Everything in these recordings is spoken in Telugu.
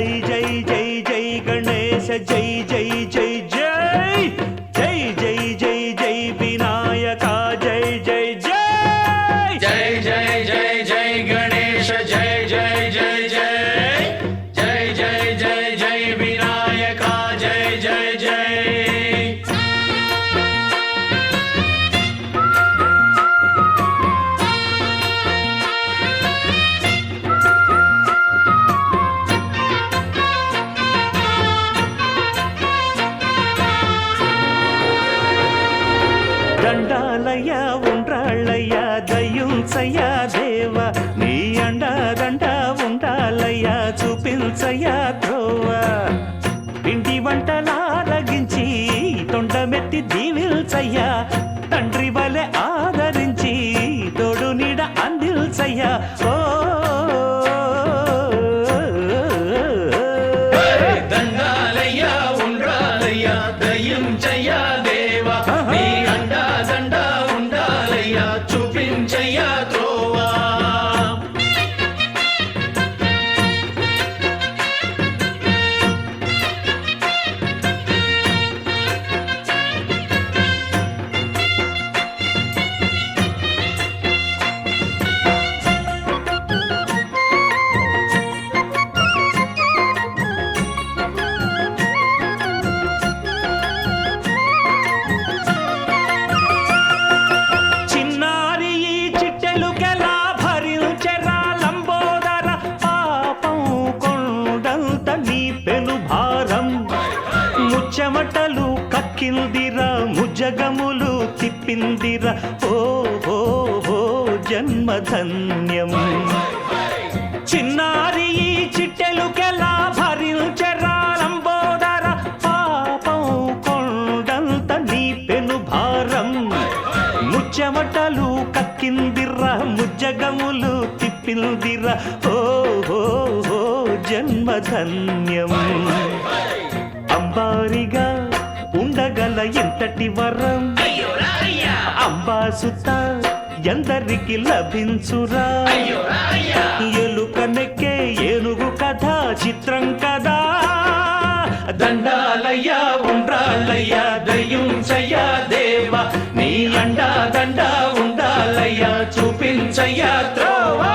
జై జై జై జై గణేశ జై జై జై జై జై జై జై జై వినాయక జై జై జై జై జై జై జై గణేశ జై జై జై జై జై జై జై జై వినాయక జై జై జై దండాలయ్య ఉండ్రాళ్ళయ్య దయ్యుంచయ్య దేవ నీ అండదండ ఉండాలయ్య చూపించయ్య త్రోవ పిండి వంటలారగించి తొండమెత్తి దీవిల్చయ్య తండ్రి వలె ఆదరించి తోడు నీడ అందిల్చయ్య ఓ దండాలయ్య ఉండ్రాలయ్య దయ్యుంచయ్య దేవ నీ అండా దండ ఉండాలయ్య చూపించయ్య త్రోవా చిన్నారి ఈ చిట్టెలుకెలా భరించెరా లంబోదర పాపం కొండంత నీ పెను భారం ముచ్చమటలు కక్కిందిరా ముజగములు తిప్పిందిరా ఓ ఓ ఓ జన్మధన్యం చిన్నారి ఈ చిట్టెలుకెలా భరించెరా లంబోదర పాపం కొండంత నీ పెను భారం ముచ్చమటలు కక్కిందిరా ముజ్జగములు తిప్పిందిరా ఓ ఓ ఓ జన్మధన్యం అంబారిగా ఉండగల ఎంతటి వరం అంబాసుత ఎందరికి లభించురా ఎలుక నెక్కే ఏనుగు కథ చిత్రం కదా దండాలయ్య ఉండ్రాళ్ళయ్య దయ్యుంచయ్య దేవ నీ అండా దండ ఉండాలయ్య చూపించయ్య త్రోవా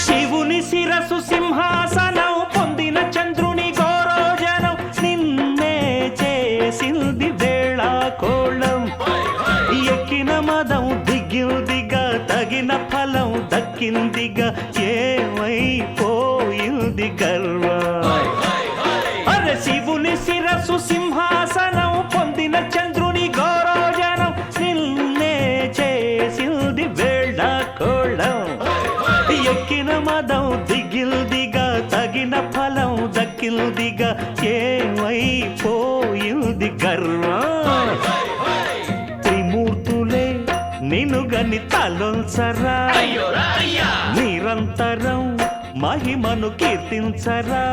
శివుని శిరసు సింహాసనం పొందిన చంద్రుని గోరోజనం నిన్నే చేసింది వేళ కోళం ఎక్కిన మదం దిగిందిగా తగిన ఫలం దక్కిందిగా ఏమైపోయింది గర్వం అరే శివుని శిరసు సింహాసనం పొందిన చంద్రుని గౌరవజనం నిన్నే చేసింది వేళ కోళం ఎక్కిన మదం దిగిల్దిగా తగిన ఫలం దక్కిల్దిగా ఏమైపోయింది గర్వం త్రిమూర్తులే నిన్నుగని తలొంచరా నిరంతరం మహిమను కీర్తించరా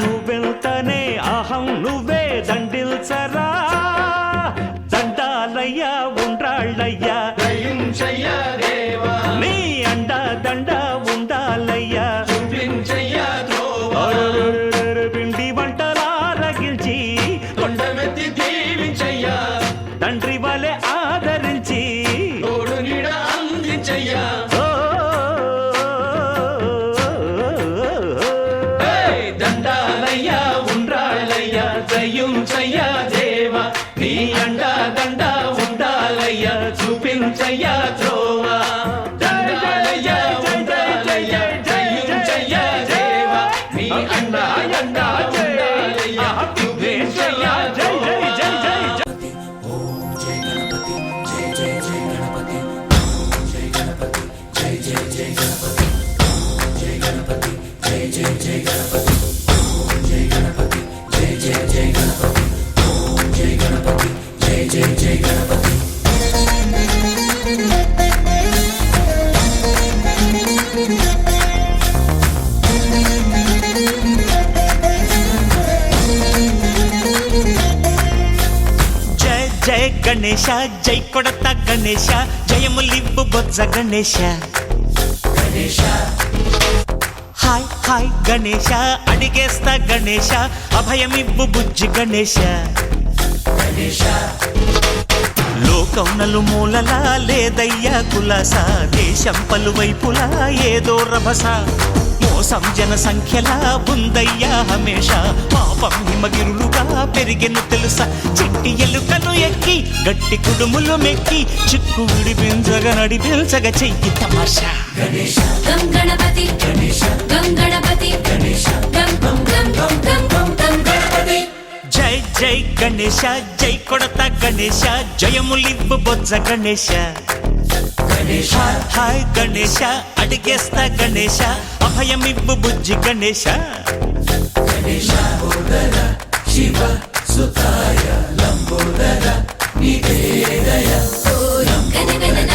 నువ్వెంతనే అహం నువ్వే దండిల్చరా దండాలయ్య ఉండ్రాళ్ళయ్య దయ్యుంచయ్య దేవా నీ అండ దండ ఉండాలయ్య చూపించయ్య త్రోవా పిండి వంటలారగిల్చి కొండమెత్తి దీవించయ్య తండ్రి వలె ఆదరించి తోడు నీడ అందించయ్య దండాలయ్య ఉండ్రాళ్ళయ్య దయ్యుంచయ్య దేవ నీ అండా దండ ఉండాలయ్య చూపించయ్య త్రోవా దండాలయ్య ఉండ్రాళ్ళయ్య దయ్యుంచయ్య దేవ నీ అండా దండ ఉండాలయ్య చూపించయ్య త్రోవా ఓం జయ గణపతి జయ జయ జయ గణపతి ఓం జయ గణపతి జయ జయ గణేశ జై కొడత గణేశ జయములివ్వు బొజ్జ గణేశ హాయ్ హాయ్ గణేశ అడిగేస్తా గణేశ అభయమివ్వు బుజ్జి గణేశ లోకం నలుమూలలా లేదయ్యా కులాస దేశం పలువైపులా ఏదో రభస మోసం జన సంఖ్యలా ఉందయ్యా హమేష పాపం హిమగిరులుగా పెరిగెను తెలుసా చిట్టి ఎలుకను ఎక్కి గట్టి కుడుములు మెక్కి చిక్కు విడిపించగా నడిపించగా చెయ్యి తమాషా గం గణపతి గం గణపతి గం గం గం గం గం గం గం గణపతి జై జై గణేశ జై కొడత గణేశ జయములివ్వు బొజ్జ గణేశ హాయ్ గణేశ అడిగేస్తా గణేశ అభయమివ్వు బుజ్జి గణేశ శివ సుతాయ లంబోదర నివేదయ గణ గణన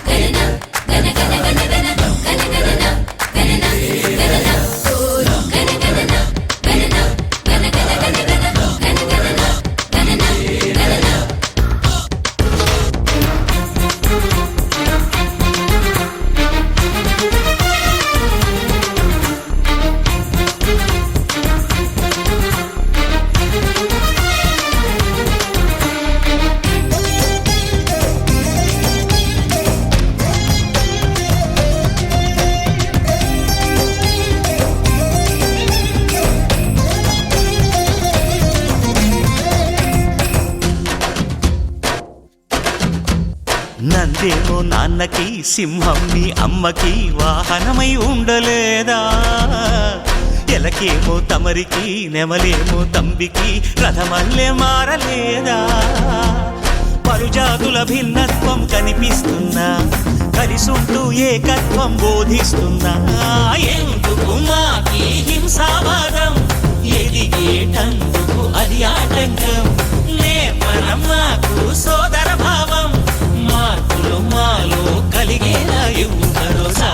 గణన గణ గణ గణ గణ గణ గణన గణన గణన గణ గణన గణన గణ గణ గణ గణ గణ గణన గణన గణన నందేమో నాన్నకి సింహం నీ అమ్మకి వాహనమై ఉండలేదా ఎలకేమో తమరికి నెమలేమో తంబికి రథమల్లే మారలేదా పలుజాతుల భిన్నత్వం కనిపిస్తున్నా కలిసుంటూ ఏకత్వం బోధిస్తున్నా ఎందుకు మాకి హింసావాదం ఎదిగేటందుకు అది ఆటంకం నేపరం మాకు సోదర భావం మార్పులు మాలో కలిగేలా ఇవ్వు భరోసా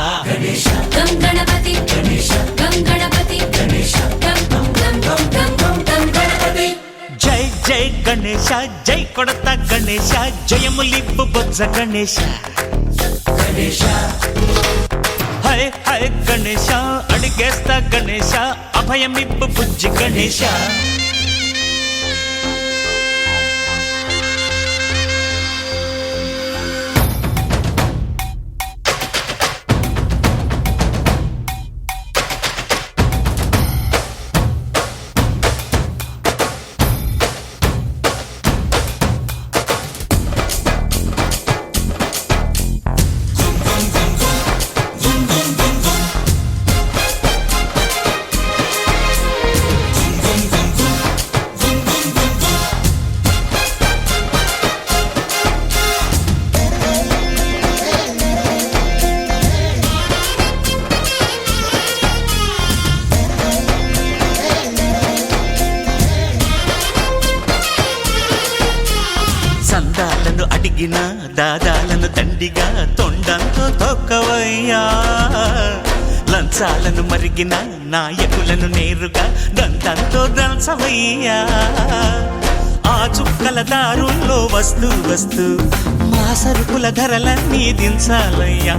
గం గణపతి గం గణపతి గం గం గం గం గం గం గం గణపతి జై జై గణేశ జై కొడత గణేశ జయములివ్వు బొజ్జ గణేశ హై హై గణేశ అడిగేస్తా గణేశ అభయమివ్వు బుజ్జి గణేశ సందాలను అడిగిన దాదాలను దండిగా తొండంతో తొక్కవయ్యా లంచాలను మరిగిన నాయకులను నేరుగా దంతంతో దంచవయ్యా ఆ చుక్కల దారుల్లో వస్తూ వస్తూ మా సరుకుల ధరలన్నీ దించాలయ్యా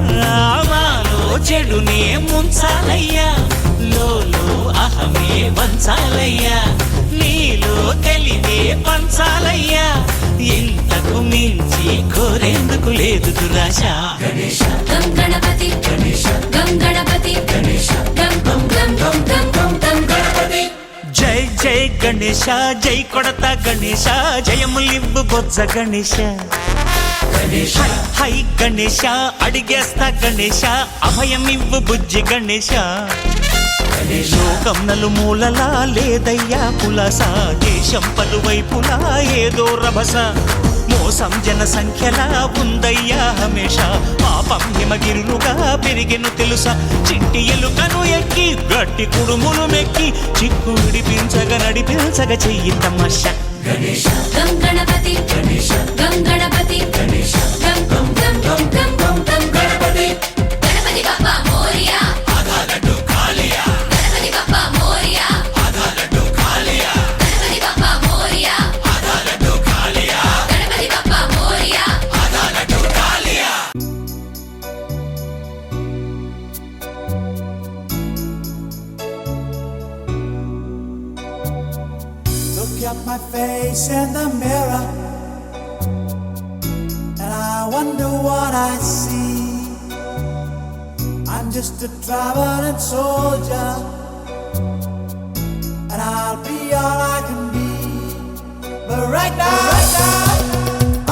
మాలో చెడునే ముంచాలయ్యా లోలో అహమే వంచాలయ్యా నీలో తెలివే పంచాలయ్యా ఇంతకు మించి కోరేందుకు లేదు దురాశ గం గణపతి గం గణపతి గం గం గం గం గం గం గం గణపతి జై జై గణేశ జై కొడత గణేశ జయములివ్వు బొజ్జ గణేశ హై హై గణేశ అడిగేస్తా గణేశ అభయమివ్వు బుజ్జి గణేశ లోకం నలుమూలలా లేదయ్యా కులాస దేశం పలువైపులా ఏదో రభస మోసం జన సంఖ్యలా ఉందయ్యా హమేష పాపం హిమగిరులుగా పెరిగెను తెలుసా చిట్టి ఎలుకను ఎక్కి గట్టి కుడుములు మెక్కి చిక్కు విడిపించగా నడిపించగా చెయ్యి తమాషా గం గణపతి గం గణపతి గం గం గం గం గం గం గం Ganapati Ganapati Bappa Morya Ganapati Bappa Morya Ganapati Bappa Morya Ganapati Bappa Morya face in the mirror, and I wonder what I see. I'm just a traveling soldier, and I'll be all I can be. But right now,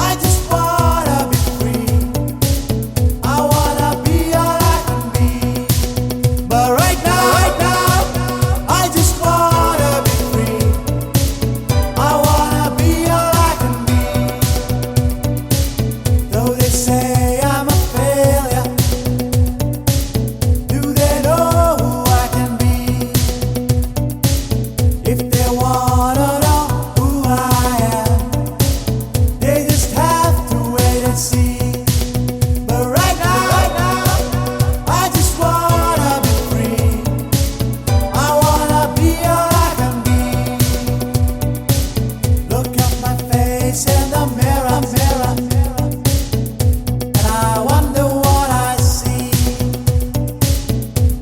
I just wanna be free. I wanna be all I can be. But right now, I just wanna be free. I wanna be all I can be. Though they say I'm a failure, do they know who I can be? If they wanna know who I am, they just have to wait and see. But right now, I just wanna be free. I wanna be all I can be. Look at my face in the mirror, and I wonder what I see.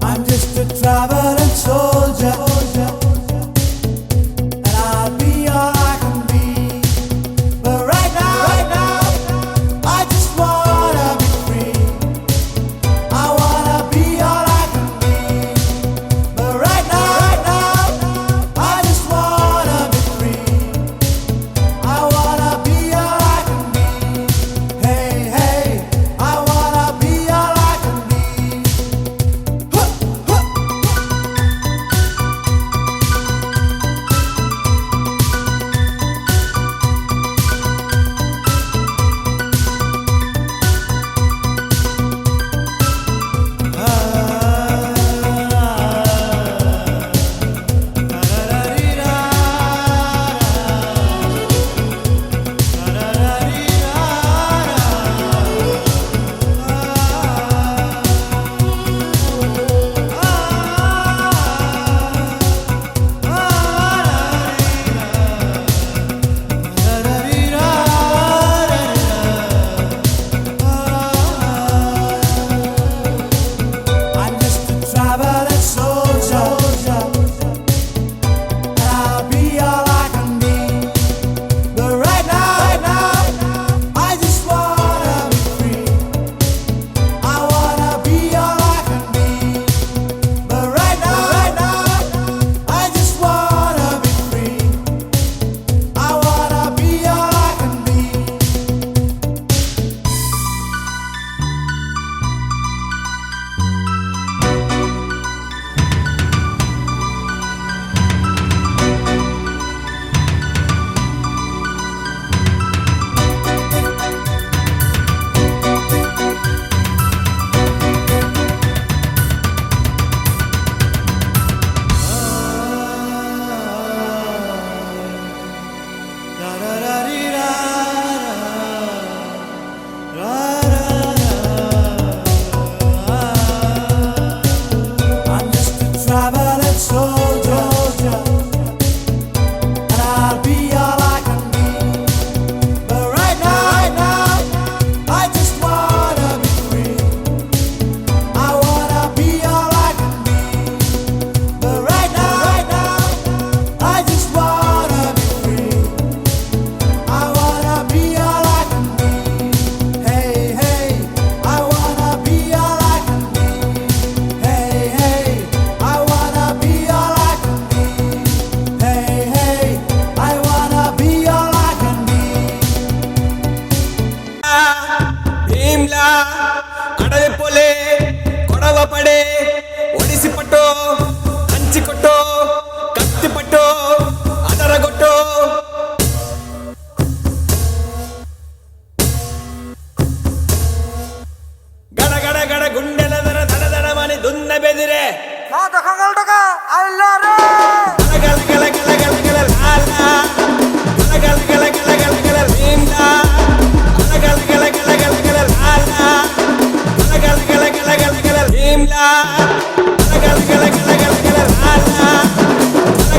I'm just a traveling soldier, and I'll be all I can be. But right now, I just wanna be free. I wanna be all I can be. But right now, I just wanna be free. I wanna be all I can be. Hey, I wanna be all I can be. I'm just a traveling soldier, and I'll be all I can be. But right now, I just wanna be free. I wanna be all I can be. But right now, I just wanna be free. I wanna be all I can be. I'm just a traveling soldier, and I'll be all I can be. But right now, I just wanna be free. I wanna be all I can be. But right now, I just wanna be free. I wanna be all I can be. Hey, I wanna be all I can be. Hey, I wanna be all I can be. Hey, I wanna be all I can be. Bheemla అడవి పొలే కొడవ పడే ఒడిసి పట్టో కంచి కొట్టో కత్తి పట్టో అదరగొట్టో గడ గడ గడ గుండెల దర దడ దడమని దున్న బెదిరే గల గల గల గల గల లాలా గల గల గల గల గల భీమ్లా గల గల గల గల గల లాలా గల గల గల గల గల భీమ్లా గల గల గల గల గల లాలా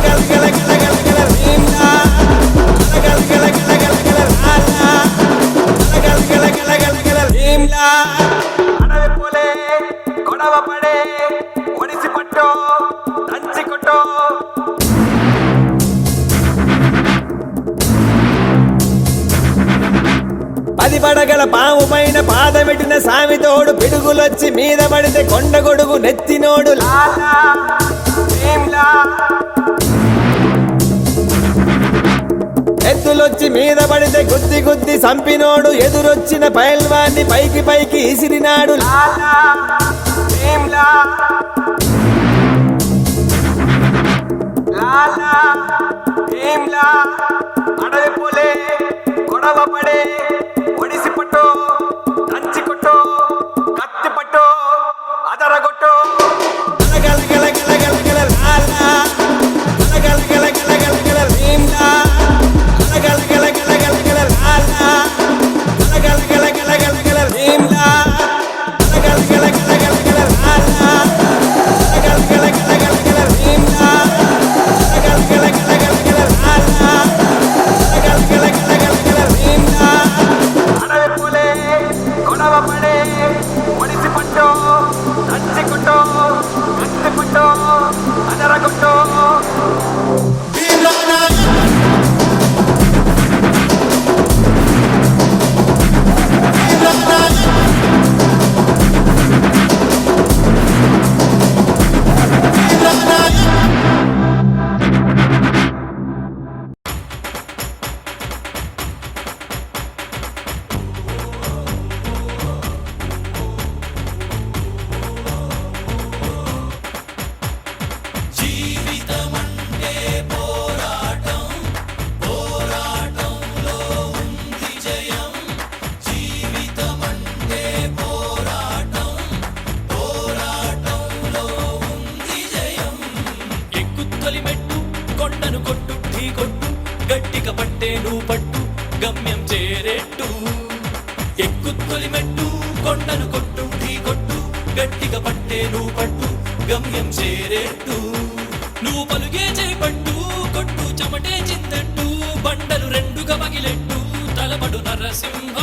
గల గల గల గల గల భీమ్లా గల గల గల గల గల లాలా గల గల గల గల గల భీమ్లా అడవి పొలే కొడవ పడే ఒడిసి పట్టో దంచి కొట్టో పడగల పాము పైన పాదమెట్టిన సామితోడు పిడుగులొచ్చి మీద పడితే కొండ గొడుగు నెత్తినోడు లాలా భీమ్లా. ఎద్దులొచ్చి మీద పడితే గుద్ది గుద్ది సంపినోడు ఎదురొచ్చిన పైల్వాన్ని పైకి పైకి ఇసిరినాడు లాలా భీమ్లా. లాలా భీమ్లా. అడవి పోలే గొడవ పడే ఒడిసి పట్టు దంచి కొట్టు కత్తి పట్టు అదరగొట్టు గల గల గల గల గల లాలా గల గల గల గల గల భీమ్లా గల గల గల గల గల లాలా గల గల గల గల గల భీమ్లా గల గల గల గల గల లాలా గల గల గల గల గల భీమ్లా గల గల గల గల గల లాలా గల గల గల గల గల భీమ్లా. అడవి పూలే గొడవ పడే ఒడిసి పట్టు దంచి కొట్టు కత్తి పట్టు అదరగొట్టు భీమ్లా నాయక్. ఎక్కుతొలి మెట్టు కొండను కొట్టు ఢీ కొట్టు గట్టిగా పట్టే నువ్వు పట్టు గమ్యం చేరేట్టు. ఎక్కుతొలి మెట్టు కొండను కొట్టు ఢీ కొట్టు గట్టిగా పట్టే నువ్వు పట్టు గమ్యం చేరేట్టు. నువ్వు పలుగే చేపట్టు కొట్టు చెమటే చిందట్టు బండలు రెండుగా పగిలెట్టు తలపడు నరసింహ.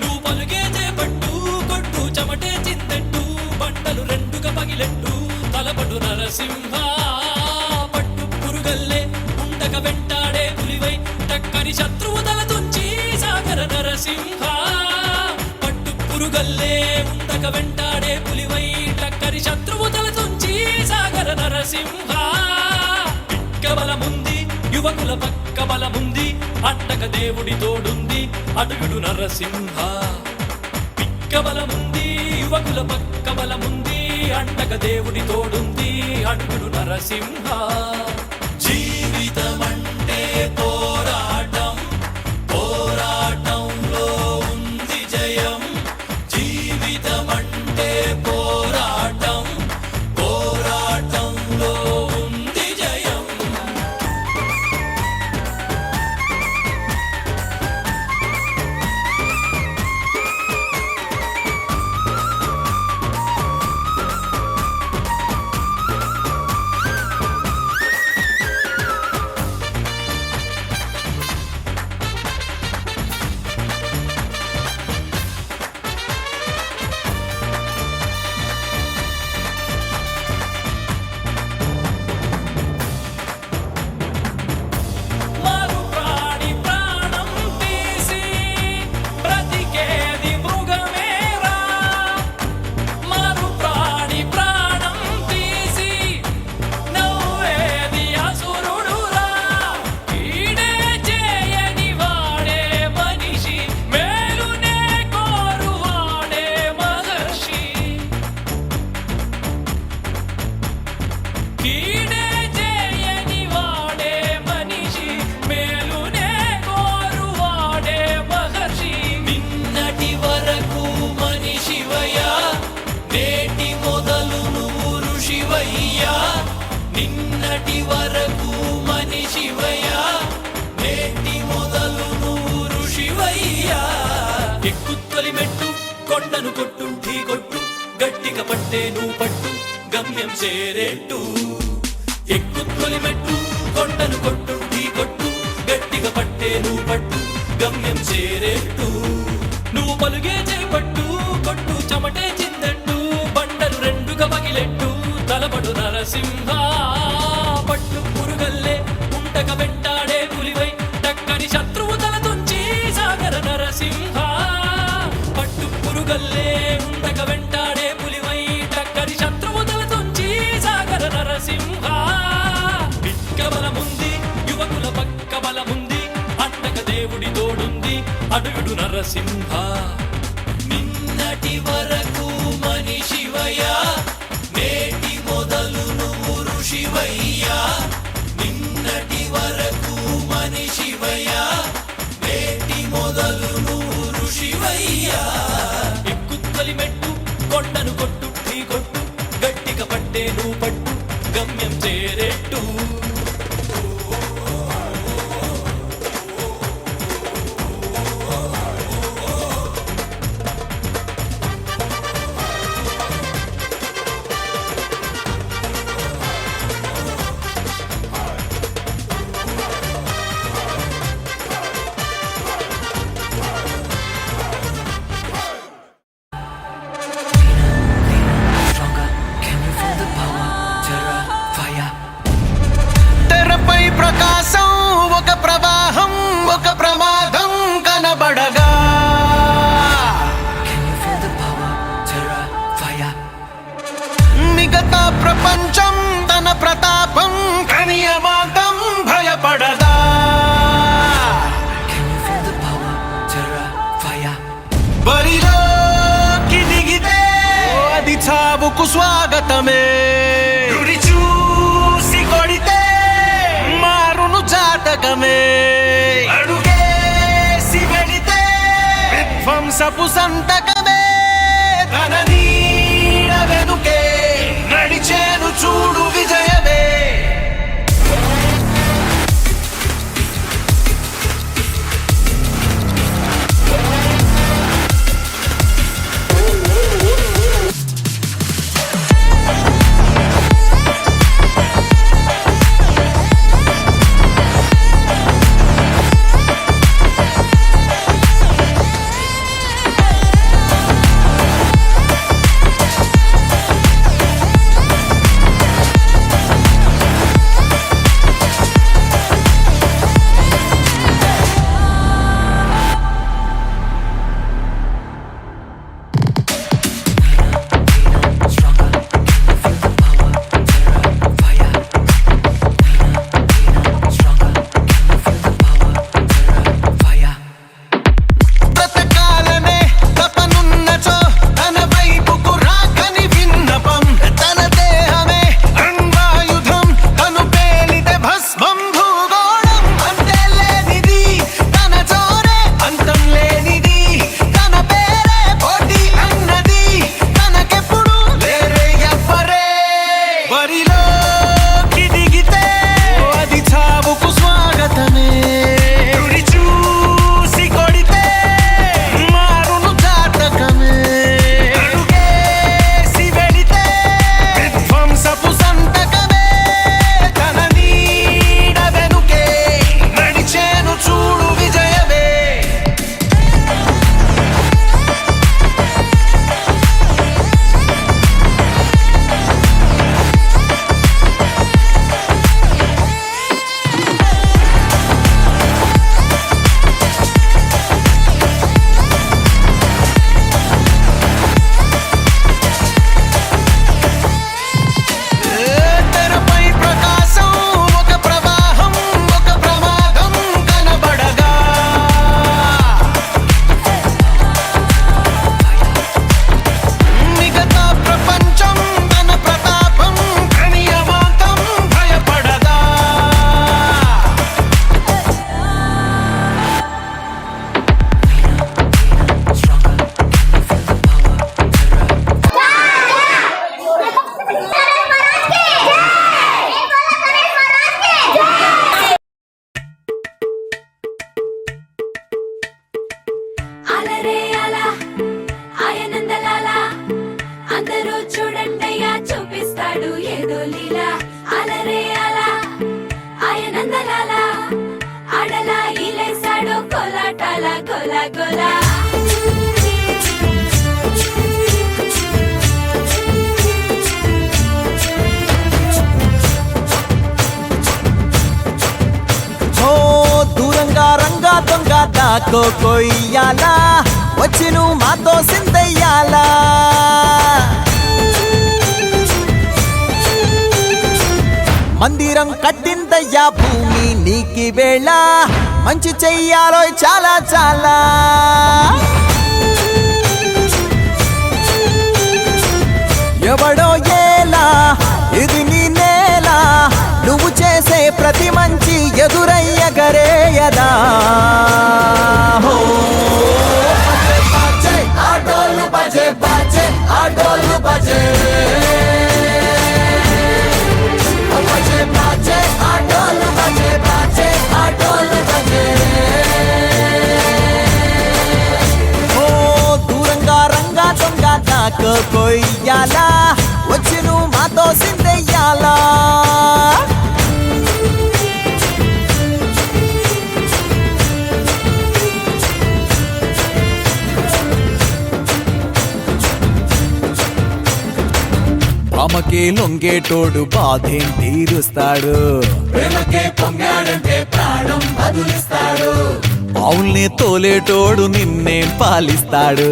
నువ్వు పలుగే చేపట్టు కొట్టు చెమటే చిందట్టు బండలు రెండుగా పగిలెట్టు తలపడు నరసింహ. పట్టు పురుగల్లే ఉండక వెంటాడే పులివై టక్కని శత్రువు తల తుంచి సాగర నరసింహ. పట్టు పురుగల్లే ఉండక వెంటాడే పులివై టక్కని శత్రువు తల తుంచి సాగర నరసింహ. పిక్క బలముంది యువకుల పక్క బలముంది అండక దేవుడి తోడుంది అడుగుడు నరసింహ. పిక్క బలముంది యువకుల పక్క బలముంది అండక దేవుడి తోడుంది అడుగుడు నరసింహ. జీవితమంటే పోరాటం పోరాటంలో ఉంది జయం. జీవితమంటే పోరాటం పోరాటంలో ఉంది జయం. మారు ప్రాణి ప్రాణం తీసి బ్రతికేది మృగమేరా. మారు ప్రాణి ప్రాణం తీసి నవ్వేది అసురుడురా. కీడే చేయని వాడే మనిషి మేలునే కోరువాడే మహర్షి. కీడే చేయని వాడే మనిషి మేలునే కోరువాడే మహర్షి. నిన్నటి వరకు మనిషివయ్యా నేటి మొదలు నువ్వు ఋషివయ్యా. నిన్నటి వరకు మనిషివయ్యా నేటి మొదలు నువ్వు ఋషివయ్యా. ఎక్కుతొలి మెట్టు కొండను కొట్టు ఢీ కొట్టు గట్టిగా పట్టే నువ్వు పట్టు గమ్యం చేరేట్టు. ఎక్కుతొలి మెట్టు కొండను కొట్టు ఢీ కొట్టు గట్టిగా పట్టే నువ్వు పట్టు గమ్యం చేరేట్టు. నువ్వు పలుగే చేపట్టు కొట్టు చెమటే చిందట్టు బండలు రెండుగా పగిలెట్టు తలపడు నరసింహ. పట్టు పురుగల్లే ఉండక వెంటాడే పులివై టక్కని శత్రువు తల తుంచి సాగర నరసింహ. గల్లే ఉండక వెంటాడే పులివై టక్కరి శత్రువు తల తుంచి సాగర నరసింహ పిక్క బలముంది యువకుల పక్క బలముంది అండక దేవుడి తోడుంది అడుగుడు నరసింహ నిన్నటి వరకు మనిషివయ్యా నేటి మొదలు నువ్వు ఋషివయ్యా నిన్నటి వరకు మనిషివయ్యా నేటి మొదలు నువ్వు ఋషివయ్యా ఎక్కుత్తలి మెట్టు కొండను కొట్టు ఢీ కొట్టు గట్టిగా పట్టే నువ్వు పట్టు గమ్యం చేరేట్టు తెరపై ప్రకాశం ఒక ప్రవాహం ఒక ప్రమాదం కనబడగా మిగతా ప్రపంచం తన ప్రతాపం కనియమాతం భయపడదా బరిలోకి దిగితే అది చావుకు స్వాగతమే గురి చూసి కొడితే మారును జాతకమే అడుగేసి వెడితే విధ్వంసపు సంతకమే తన నీడ వెనుకే నడిచేను చూడు విజయమే దొంగ దాకో కొయ్యాలా వచ్చి నువ్వు మాతో సిందయ్యా మందిరం కట్టిందయ్యా భూమి నీకి వేళ మంచి చెయ్యాలో చాలా చాలా ఎవడో ఏలా ఇది నీ నేల నువ్వు చేసే ప్రతి మంచి ఎదురయ్యగరేయదా హో ఆటోలు బజే బజే ఆటోలు బజే బజే బజే ఆటోలు బజే బజే ఆటోలు బజే ఓ దూరంగా రంగా దొంగ దాకా కొయ్యాలా వచ్చి నువ్వు మాతో సిందెయ్యాలా ప్రేమకే లొంగేటోడు బాధేం తీరుస్తాడు ప్రేమకే పొంగాడంటే ప్రాణం బదులిస్తాడు పావుల్ని తోలేటోడు నిన్నేం పాలిస్తాడు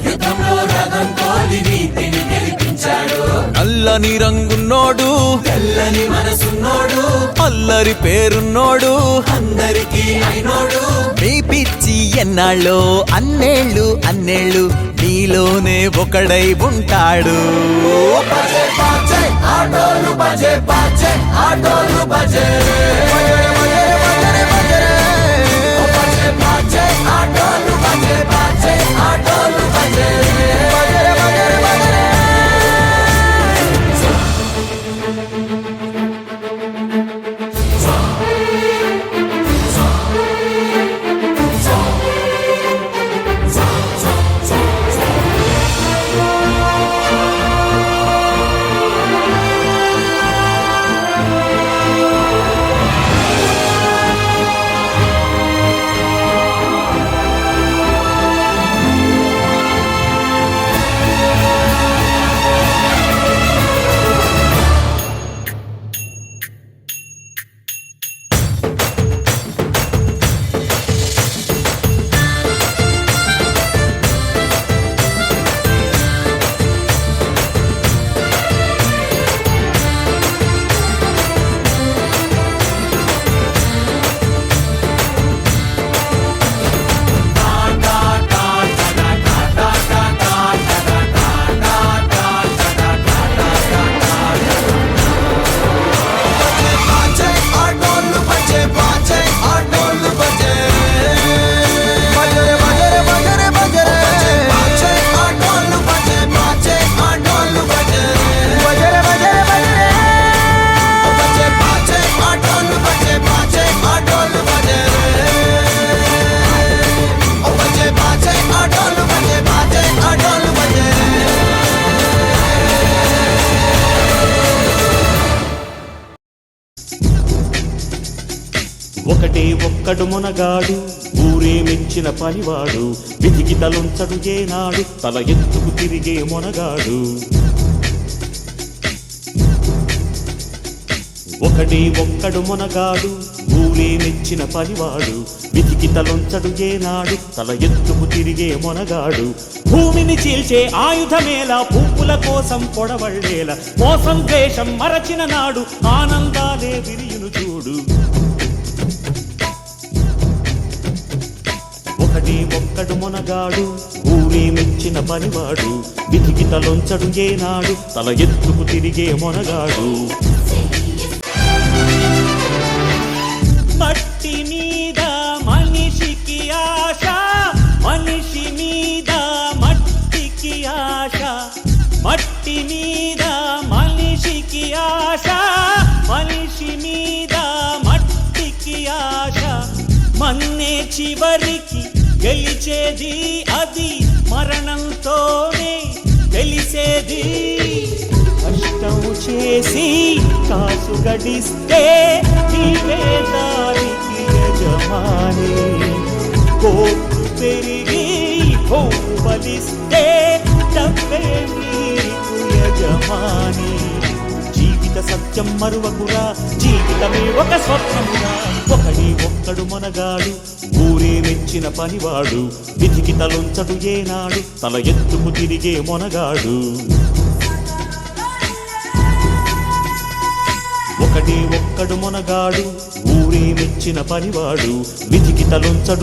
యుద్ధంలో రథం తోలి నీతిని గెలిపించాడు నల్లని రంగున్నోడు తెల్లని మనసున్నోడు అల్లరి పేరున్నోడు అందరికీ అయినోడు మీ పిచ్చి ఎన్నాళ్ళో అన్నేళ్ళు అన్నేళ్ళు నీలోనే ఒకడై ఉంటాడు బజే బజే ఆటోలు బజే బజే ఆటోలు బజే ఆటోలు బజే బజే ఆటోలు బజే ఒకటే ఒక్కడు మునగాడు ఊరే మెచ్చిన పనివాడు విధికి తలొంచడు ఏనాడు తల ఎత్తుకు తిరిగే మునగాడు ఒకటే ఒక్కడు మునగాడు ఊరే మెచ్చిన పనివాడు విధికి తలొంచడు ఏనాడు తల ఎత్తుకు తిరిగే మునగాడు భూమిని చీల్చే ఆయుధమేలా పువ్వుల కోసం పొడవళ్ళేలా మోసం ద్వేషం మరచిన నాడు ఆనందాలే విరియును చూడు ఒకటి ఒక్కడు మునగాడు ఊరే మెచ్చిన పనివాడు విధికి తలొంచడు ఏనాడు తల ఎత్తుకు తిరిగే మునగాడు మట్టి మీద మనిషికి ఆశ మనిషి మీద మట్టికి ఆశ మట్టి మీద మనిషికి ఆశ మనిషి మీద మట్టికి ఆశ మన్నే చివరికి గెలిచేది అది మరణంతోనే తెలిసేది కష్టం చేసి కాసు గడిస్తే నీవే దానికి యజమాని కోర్టు పెరిగి కోపు బలిస్తే డబ్బే నీకు యజమాని జీవిత సత్యం మరువకురా జీవితమే ఒక స్వప్నమురా ఒకడి ఒక్కడు మనగాడు ఊరే మెచ్చిన పనివాడు విధికి తలొంచడు ఏనాడు తల ఎత్తుకు తిరిగే మొనగాడు ఒకడే ఒక్కడు మొనగాడు ఊరే మెచ్చిన పనివాడు విధికి తలొంచడు